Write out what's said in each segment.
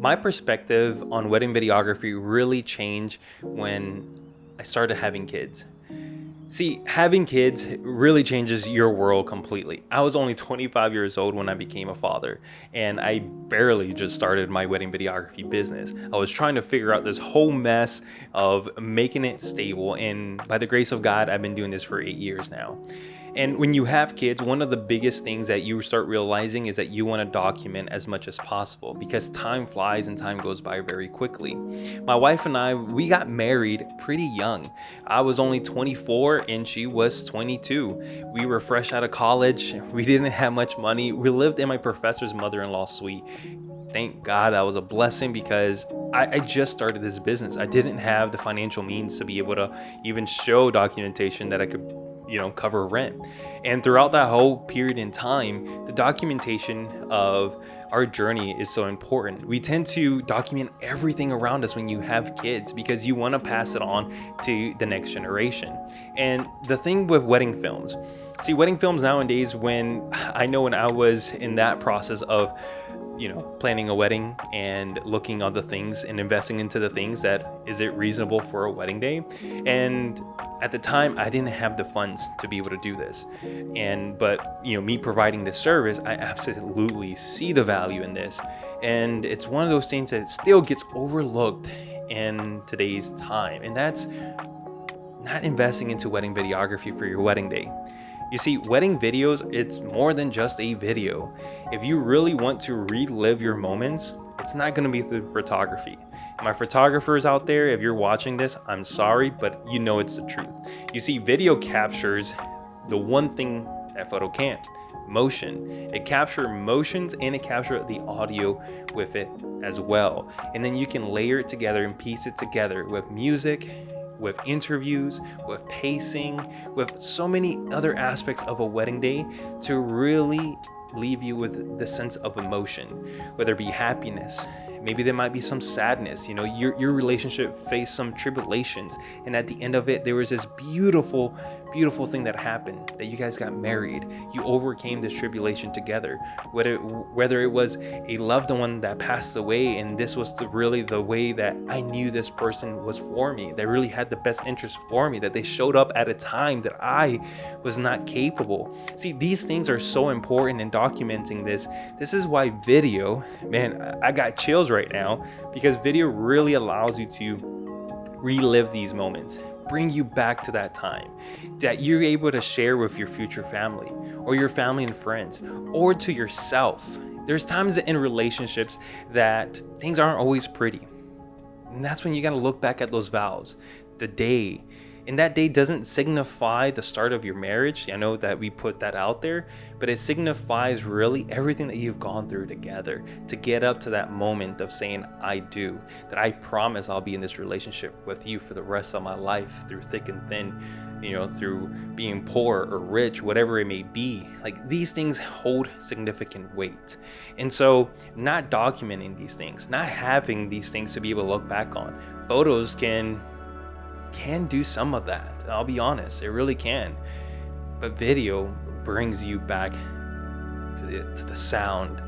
My perspective on wedding videography really changed when I started having kids. See, having kids really changes your world completely. I was only 25 years old when I became a father, and I barely just started my wedding videography business. I was trying to figure out this whole mess of making it stable, and by the grace of God, I've been doing this for 8 years now. And when you have kids, one of the biggest things that you start realizing is that you want to document as much as possible because time flies and time goes by very quickly. My wife and I, we got married pretty young. I was only 24 and she was 22. We were fresh out of college. We didn't have much money. We lived in my professor's mother-in-law suite. Thank God that was a blessing because I just started this business. I didn't have the financial means to be able to even show documentation that I could cover rent. And throughout that whole period in time, the documentation of our journey is so important. We tend to document everything around us when you have kids because you want to pass it on to the next generation. And the thing with wedding films, see, wedding films nowadays, when I was in that process of planning a wedding and looking on the things and investing into the things that is it reasonable for a wedding day. And at the time I didn't have the funds to be able to do this. But me providing this service, I absolutely see the value in this. And it's one of those things that still gets overlooked in today's time. And that's not investing into wedding videography for your wedding day. You see, wedding videos, it's more than just a video. If you really want to relive your moments, it's not going to be through photography. My photographers out there, if you're watching this, I'm sorry, but it's the truth. You see, video captures the one thing that photo can't: motion. It captures motions and it captures the audio with it as well. And then you can layer it together and piece it together with music, with interviews, with pacing, with so many other aspects of a wedding day to really leave you with the sense of emotion, whether it be happiness. Maybe there might be some sadness. Your relationship faced some tribulations, and at the end of it, there was this beautiful thing that happened, that you guys got married. You overcame this tribulation together. Whether it was a loved one that passed away, and this was really the way that I knew this person was for me, they really had the best interest for me, that they showed up at a time that I was not capable. See, these things are so important in documenting this. This is why video, man, I got chills right now, because video really allows you to relive these moments, bring you back to that time that you're able to share with your future family or your family and friends or to yourself. There's times in relationships that things aren't always pretty, and that's when you got to look back at those vows, the day. And that day doesn't signify the start of your marriage. I know that we put that out there, but it signifies really everything that you've gone through together to get up to that moment of saying, I do, that I promise I'll be in this relationship with you for the rest of my life, through thick and thin, through being poor or rich, whatever it may be. Like, these things hold significant weight. And so not documenting these things, not having these things to be able to look back on, photos can do some of that. I'll be honest, it really can. But video brings you back to the sound,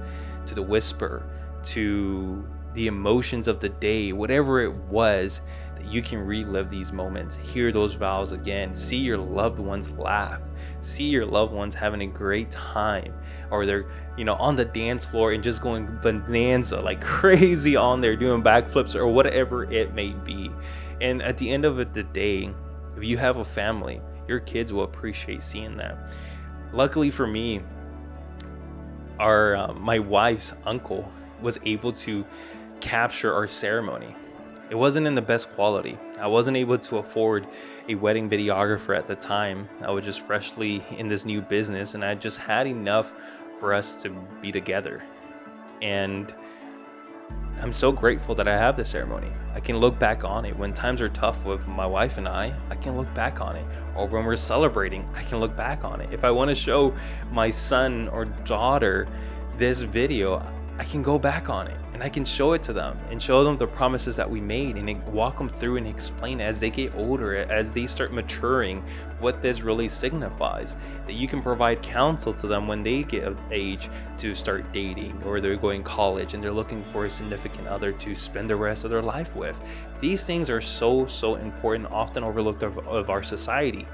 to the whisper, to the emotions of the day, whatever it was, that you can relive these moments, hear those vows again, see your loved ones laugh, see your loved ones having a great time, or they're on the dance floor and just going bonanza like crazy on there, doing backflips or whatever it may be. And at the end of the day, if you have a family, your kids will appreciate seeing that. Luckily for me, my wife's uncle was able to capture our ceremony. It wasn't in the best quality. I wasn't able to afford a wedding videographer at the time. I was just freshly in this new business, and I just had enough for us to be together. And I'm so grateful that I have this ceremony. I can look back on it. When times are tough with my wife and I can look back on it. Or when we're celebrating, I can look back on it. If I want to show my son or daughter this video, I can go back on it And I can show it to them and show them the promises that we made and walk them through and explain as they get older, as they start maturing, what this really signifies. That you can provide counsel to them when they get of age to start dating, or they're going to college and they're looking for a significant other to spend the rest of their life with. These things are so important, often overlooked of our society.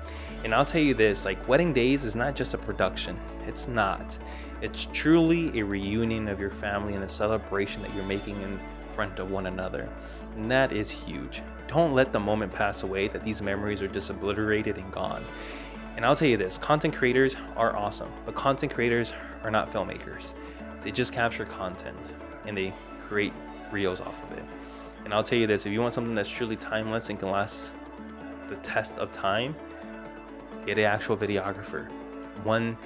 And I'll tell you this, like, wedding days is not just a production. It's not. It's truly a reunion of your family and a celebration that you're making in front of one another. And that is huge. Don't let the moment pass away that these memories are just obliterated and gone. And I'll tell you this, content creators are awesome, but content creators are not filmmakers. They just capture content and they create reels off of it. And I'll tell you this, if you want something that's truly timeless and can last the test of time, get an actual videographer. One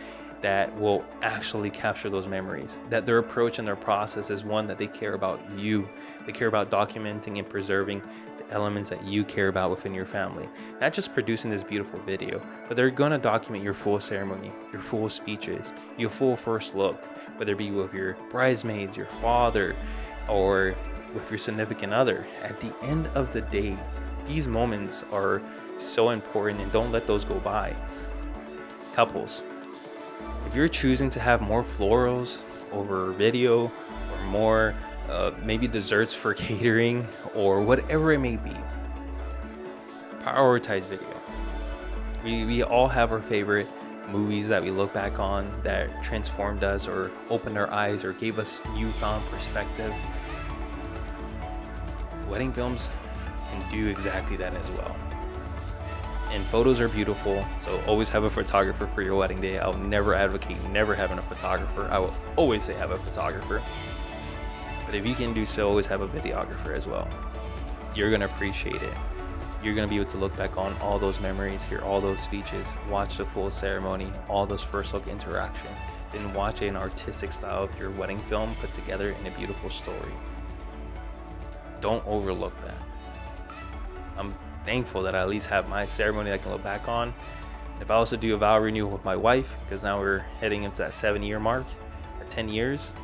that will actually capture those memories, that their approach and their process is one that they care about you. They care about documenting and preserving the elements that you care about within your family. Not just producing this beautiful video, but they're gonna document your full ceremony, your full speeches, your full first look, whether it be with your bridesmaids, your father, or with your significant other. At the end of the day, these moments are so important, and don't let those go by. Couples, if you're choosing to have more florals over video, or more maybe desserts for catering, or whatever it may be, prioritize video. We all have our favorite movies that we look back on that transformed us or opened our eyes or gave us newfound perspective. Wedding films can do exactly that as well. And photos are beautiful, so always have a photographer for your wedding day. I'll never advocate never having a photographer. I will always say have a photographer. But if you can do so, always have a videographer as well. You're gonna appreciate it. You're gonna be able to look back on all those memories, hear all those speeches, watch the full ceremony, all those first look interaction, then watch an artistic style of your wedding film put together in a beautiful story. Don't overlook that. I'm thankful that I at least have my ceremony that I can look back on. If I also do a vow renewal with my wife, because now we're heading into that 7-year mark, at 10 years,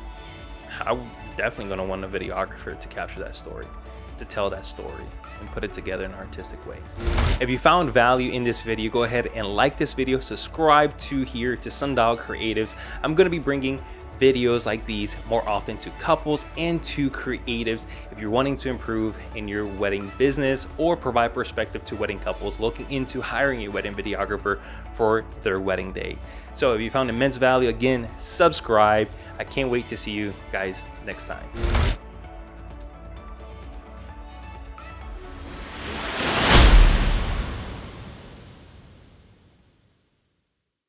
I'm definitely going to want a videographer to capture that story, to tell that story and put it together in an artistic way. If you found value in this video, go ahead and like this video, subscribe to Sundial Creatives. I'm going to be bringing videos like these more often to couples and to creatives if you're wanting to improve in your wedding business or provide perspective to wedding couples looking into hiring a wedding videographer for their wedding day. So if you found immense value, again, subscribe. I can't wait to see you guys next time.